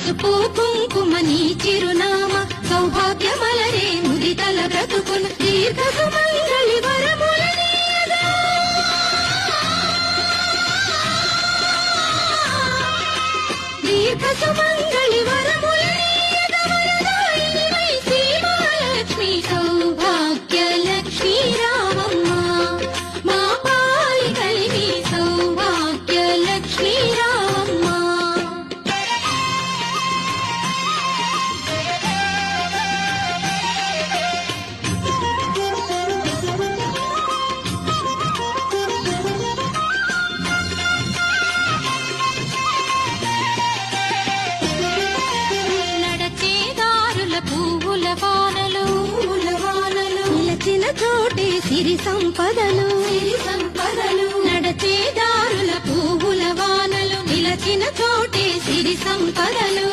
పసుపు కుంకుమ నీ చిరునామా సౌభాగ్యమలరే ముదితల బ్రతుకున దీర్ఘ సుమంగళి వరములనీయగా దీర్ఘ సుమంగళి వరములనీయగా వరదాయినివై శ్రీ మహాలక్ష్మి సౌభాగ్య లక్ష్మీ రామమ్మ మా పాలి కలిగి సౌభాగ్య లక్ష్మీ రామమ్మ. నడచేదారుల పువ్వుల వానలు నిలచిన చోటే సిరి సంపదలు నడచేదారుల పువ్వుల వానలు నిలచిన చోటే సిరి సంపదలు